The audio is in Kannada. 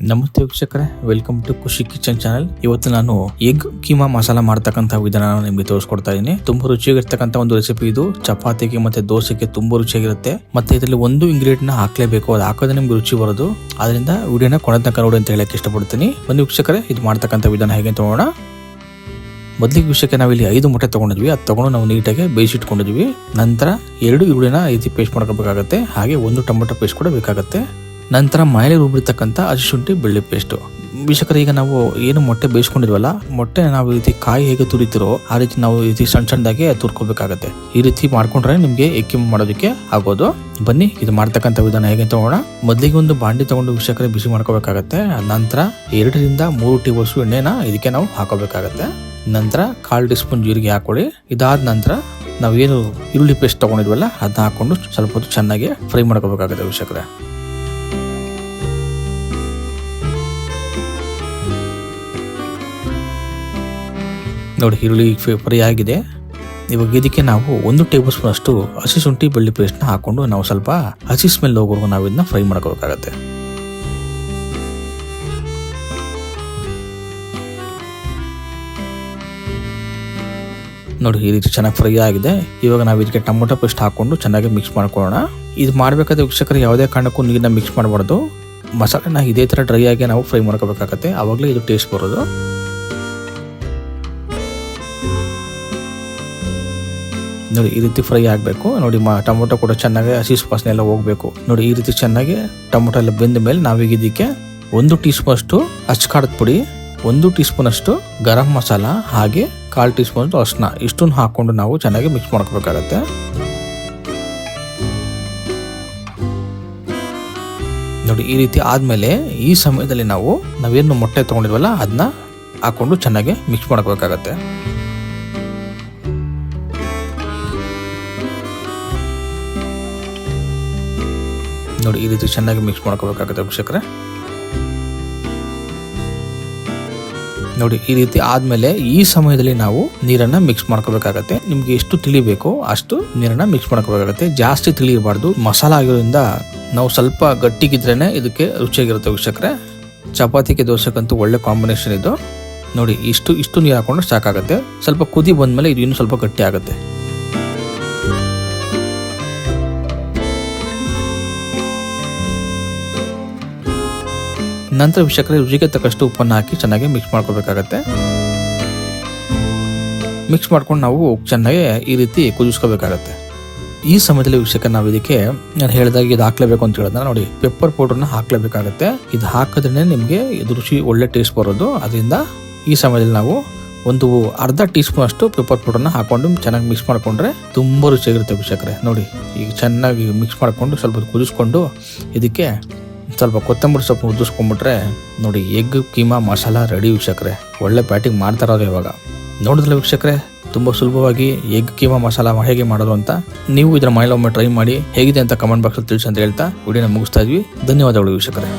ನಮಸ್ತೆ ವೀಕ್ಷಕರೇ, ವೆಲ್ಕಮ್ ಟು ಖುಷಿ ಕಿಚನ್ ಚಾನಲ್. ಇವತ್ತು ನಾನು ಎಗ್ ಕೀಮಾ ಮಸಾಲಾ ಮಾಡ್ತಕ್ಕಂಥ ವಿಧಾನ ನಿಮ್ಗೆ ತೋರಿಸ್ಕೊಡ್ತಾ ಇದ್ದೀನಿ. ತುಂಬಾ ರುಚಿಯಾಗಿರ್ತಕ್ಕಂಥ ಒಂದು ರೆಸಿಪಿ ಇದು. ಚಪಾತಿಗೆ ಮತ್ತೆ ದೋಸೆಗೆ ತುಂಬಾ ರುಚಿಯಾಗಿರುತ್ತೆ. ಮತ್ತೆ ಇದರಲ್ಲಿ ಒಂದು ಇಂಗ್ರೀಡಿಯಂಟ್ ನ ಹಾಕ್ಲೇಬೇಕು, ಅದು ಹಾಕೋದ್ರೆ ನಿಮ್ಗೆ ರುಚಿ ಬರೋದು. ಅದರಿಂದ ವಿಡಿಯೋನ ಕೊನೆ ತನಕ ನೋಡಿ ಅಂತ ಹೇಳಕ್ ಇಷ್ಟಪಡ್ತೀನಿ. ಬನ್ನಿ ವೀಕ್ಷಕರೇ, ಇದು ಮಾಡ್ತಕ್ಕಂಥ ವಿಧಾನ ಹೇಗೆ ತಗೋಣ. ಮೊದಲಿಗೆ ವಿಷಯಕ್ಕೆ ನಾವಿಲ್ಲಿ 5 ಮೊಟ್ಟೆ ತಗೊಂಡಿದ್ವಿ. ಅದು ತಗೊಂಡು ನಾವು ನೀಟಾಗಿ ಬೇಯಿಸಿಟ್ಕೊಂಡಿದ್ವಿ. ನಂತರ 2 ಈರುಳ್ಳಿನ ಈ ರೀತಿ ಪೇಸ್ಟ್ ಮಾಡ್ಕೋಬೇಕಾಗತ್ತೆ. ಹಾಗೆ 1 ಟೊಮೆಟೊ ಪೇಸ್ಟ್ ಕೂಡ ಬೇಕಾಗುತ್ತೆ. ನಂತರ ಮನೇಲಿ ರುಬ್ಬಿರ್ತಕ್ಕಂಥ ಹಸಿಶುಂಠಿ ಬೆಳ್ಳುಳ್ಳಿ ಪೇಸ್ಟ್. ವೀಕ್ಷಕರೇ, ಈಗ ನಾವು ಏನು ಮೊಟ್ಟೆ ಬೇಯಿಸ್ಕೊಂಡಿದ್ವಲ್ಲ, ಮೊಟ್ಟೆ ನಾವು ಈ ರೀತಿ ಕಾಯಿ ಹೇಗೆ ತುರಿತಿರೋ ಆ ರೀತಿ ನಾವು ಈ ರೀತಿ ಸಣ್ಣ ಸಣ್ಣದಾಗಿ ತುರ್ಕೋಬೇಕಾಗತ್ತೆ. ಈ ರೀತಿ ಮಾಡ್ಕೊಂಡ್ರೆ ನಿಮ್ಗೆ ಎಗ್ ಕೀಮಾ ಮಾಡೋದಕ್ಕೆ ಆಗೋದು. ಬನ್ನಿ ಇದು ಮಾಡ್ತಕ್ಕಂಥ ವಿಧಾನ ಹೇಗೆ ತಗೋಣ. ಮೊದಲಿಗೆ ಒಂದು ಬಾಂಡಿ ತಗೊಂಡು ವೀಕ್ಷಕರೇ ಬಿಸಿ ಮಾಡ್ಕೋಬೇಕಾಗತ್ತೆ. ನಂತರ 2 ರಿಂದ 3 ಟೇಬಲ್ ಸ್ಪೂನ್ ಎಣ್ಣೆನ ಇದಕ್ಕೆ ನಾವು ಹಾಕೋಬೇಕಾಗತ್ತೆ. ನಂತರ 1/4 ಟೀ ಸ್ಪೂನ್ ಜೀರಿಗೆ ಹಾಕೊಳ್ಳಿ. ಇದಾದ ನಂತರ ನಾವೇನು ಈರುಳ್ಳಿ ಪೇಸ್ಟ್ ತಗೊಂಡಿದ್ವಲ್ಲ ಅದನ್ನ ಹಾಕೊಂಡು ಸ್ವಲ್ಪ ಹೊತ್ತು ಚೆನ್ನಾಗಿ ಫ್ರೈ ಮಾಡ್ಕೋಬೇಕಾಗುತ್ತೆ ವೀಕ್ಷಕರೇ. ನೋಡಿ, ಈರುಳ್ಳಿ ಫ್ರೈ ಆಗಿದೆ. ಇವಾಗ ಇದಕ್ಕೆ ನಾವು 1 ಟೇಬಲ್ ಸ್ಪೂನ್ ಅಷ್ಟು ಹಸಿ ಶುಂಠಿ ಬೆಳ್ಳುಳ್ಳಿ ಪೇಸ್ಟ್ನ ಹಾಕೊಂಡು ನಾವು ಸ್ವಲ್ಪ ಹಸಿ ಸ್ಮೆಲ್ ಹೋಗೋವರೆಗೂ ನಾವು ಇದನ್ನ ಫ್ರೈ ಮಾಡ್ಕೋಬೇಕಾಗತ್ತೆ. ನೋಡಿ, ಈ ರೀತಿ ಚೆನ್ನಾಗಿ ಫ್ರೈ ಆಗಿದೆ. ಇವಾಗ ನಾವು ಇದಕ್ಕೆ ಟೊಮೊಟೊ ಪೇಸ್ಟ್ ಹಾಕೊಂಡು ಚೆನ್ನಾಗಿ ಮಿಕ್ಸ್ ಮಾಡ್ಕೊಳ್ಳೋಣ. ಇದು ಮಾಡಬೇಕಾದ್ರೆ ವೀಕ್ಷಕರು ಯಾವುದೇ ಕಾರಣಕ್ಕೂ ನೀರನ್ನ ಮಿಕ್ಸ್ ಮಾಡಬಾರ್ದು. ಮಸಾಲೆನ ಇದೇ ಥರ ಡ್ರೈ ಆಗಿ ನಾವು ಫ್ರೈ ಮಾಡ್ಕೋಬೇಕಾಗತ್ತೆ. ಆವಾಗಲೇ ಇದು ಟೇಸ್ಟ್ ಬರೋದು. ನೋಡಿ, ಈ ರೀತಿ ಫ್ರೈ ಆಗಬೇಕು. ನೋಡಿ, ಟೊಮೊಟೊ ಕೂಡ ಚೆನ್ನಾಗಿ ಹಸಿ ವಾಸನೆ ಎಲ್ಲ ಹೋಗಬೇಕು. ನೋಡಿ, ಈ ರೀತಿ ಚೆನ್ನಾಗಿ ಟೊಮೊಟೊ ಎಲ್ಲ ಬೆಂದ ಮೇಲೆ ನಾವೀಗ ಇದಕ್ಕೆ 1 ಟೀ ಸ್ಪೂನ್ ಅಷ್ಟು ಅಚ್ಚಕಾರದ ಪುಡಿ, 1 ಟೀ ಸ್ಪೂನ್ ಅಷ್ಟು ಗರಂ ಮಸಾಲ, ಹಾಗೆ 1/4 ಟೀ ಸ್ಪೂನ್ ಅರಿಶಿನ ಇಷ್ಟನ್ನು ಹಾಕೊಂಡು ನಾವು ಚೆನ್ನಾಗಿ ಮಿಕ್ಸ್ ಮಾಡ್ಕೋಬೇಕಾಗತ್ತೆ. ನೋಡಿ, ಈ ರೀತಿ ಆದ್ಮೇಲೆ ಈ ಸಮಯದಲ್ಲಿ ನಾವೇನು ಮೊಟ್ಟೆ ತಗೊಂಡಿದ್ವಲ್ಲ ಅದನ್ನ ಹಾಕೊಂಡು ಚೆನ್ನಾಗಿ ಮಿಕ್ಸ್ ಮಾಡ್ಕೋಬೇಕಾಗತ್ತೆ. ನೋಡಿ, ಈ ರೀತಿ ಚೆನ್ನಾಗಿ ಮಿಕ್ಸ್ ಮಾಡ್ಕೋಬೇಕಾಗುತ್ತೆ ವೀಕ್ಷಕರೇ. ನೋಡಿ, ಈ ರೀತಿ ಆದ್ಮೇಲೆ ಈ ಸಮಯದಲ್ಲಿ ನಾವು ನೀರನ್ನ ಮಿಕ್ಸ್ ಮಾಡ್ಕೋಬೇಕಾಗತ್ತೆ. ನಿಮ್ಗೆ ಎಷ್ಟು ತಿಳಿಬೇಕೋ ಅಷ್ಟು ನೀರನ್ನ ಮಿಕ್ಸ್ ಮಾಡ್ಕೋಬೇಕಾಗತ್ತೆ. ಜಾಸ್ತಿ ತಿಳಿಯಬಾರ್ದು. ಮಸಾಲ ಆಗಿರೋದ್ರಿಂದ ನಾವು ಸ್ವಲ್ಪ ಗಟ್ಟಿಗಿದ್ರೇನೆ ಇದಕ್ಕೆ ರುಚಿಯಾಗಿರುತ್ತೆ ವೀಕ್ಷಕರೇ. ಚಪಾತಿಗೆ ದೋಸೆಗಂತೂ ಒಳ್ಳೆ ಕಾಂಬಿನೇಷನ್ ಇದು. ನೋಡಿ, ಇಷ್ಟು ನೀರು ಹಾಕೊಂಡ್ರೆ ಸಾಕಾಗುತ್ತೆ. ಸ್ವಲ್ಪ ಕುದಿ ಬಂದ್ಮೇಲೆ ಇದು ಇನ್ನೂ ಸ್ವಲ್ಪ ಗಟ್ಟಿ ಆಗುತ್ತೆ. ನಂತರ ವೀಕ್ಷಕರೇ, ರುಚಿಗೆ ತಕ್ಕಷ್ಟು ಉಪ್ಪನ್ನು ಹಾಕಿ ಚೆನ್ನಾಗಿ ಮಿಕ್ಸ್ ಮಾಡ್ಕೋಬೇಕಾಗತ್ತೆ. ಮಿಕ್ಸ್ ಮಾಡ್ಕೊಂಡು ನಾವು ಚೆನ್ನಾಗಿ ಈ ರೀತಿ ಕುದಿಸ್ಕೋಬೇಕಾಗತ್ತೆ. ಈ ಸಮಯದಲ್ಲಿ ವೀಕ್ಷಕ ನಾವು ಇದಕ್ಕೆ ನಾನು ಹೇಳಿದಾಗ ಇದು ಹಾಕ್ಲೇಬೇಕು ಅಂತ ಹೇಳಿದ್ರೆ ನೋಡಿ, ಪೆಪ್ಪರ್ ಪೌಡರ್ನ ಹಾಕ್ಲೇಬೇಕಾಗತ್ತೆ. ಇದು ಹಾಕಿದ್ರೆ ನಿಮಗೆ ಇದು ರುಚಿ ಒಳ್ಳೆ ಟೇಸ್ಟ್ ಬರೋದು. ಅದರಿಂದ ಈ ಸಮಯದಲ್ಲಿ ನಾವು ಒಂದು ಅರ್ಧ ಟೀ ಸ್ಪೂನ್ ಅಷ್ಟು ಪೆಪ್ಪರ್ ಪೌಡರ್ನ ಹಾಕೊಂಡು ಚೆನ್ನಾಗಿ ಮಿಕ್ಸ್ ಮಾಡ್ಕೊಂಡ್ರೆ ತುಂಬಾ ರುಚಿಯಾಗಿರುತ್ತೆ ವೀಕ್ಷಕರೇ. ನೋಡಿ, ಈಗ ಚೆನ್ನಾಗಿ ಮಿಕ್ಸ್ ಮಾಡ್ಕೊಂಡು ಸ್ವಲ್ಪ ಕುದಿಸ್ಕೊಂಡು ಇದಕ್ಕೆ ಸ್ವಲ್ಪ ಕೊತ್ತಂಬರಿ ಸೊಪ್ಪು ಉದ್ದಿಸ್ಕೊಂಡ್ಬಿಟ್ರೆ ನೋಡಿ, ಎಗ್ ಕೀಮಾ ಮಸಾಲ ರೆಡಿ ವೀಕ್ಷಕರೇ. ಒಳ್ಳೆ ಪ್ಯಾಟಿಂಗ್ ಮಾಡ್ತಾರೋದು ಇವಾಗ. ನೋಡಿದ್ರೆ ವೀಕ್ಷಕರೇ, ತುಂಬ ಸುಲಭವಾಗಿ ಎಗ್ ಕೀಮಾ ಮಸಾಲ ಹೇಗೆ ಮಾಡೋದು ಅಂತ ನೀವು ಇದರ ಮನೇಲಿ ಒಮ್ಮೆ ಟ್ರೈ ಮಾಡಿ ಹೇಗಿದೆ ಅಂತ ಕಮೆಂಟ್ ಬಾಕ್ಸಲ್ಲಿ ತಿಳಿಸಿ ಅಂತ ಹೇಳ್ತಾ ವಿಡಿಯೋನ ಮುಗಿಸ್ತಾ ಇದ್ವಿ. ಧನ್ಯವಾದಗಳು ವೀಕ್ಷಕರೇ.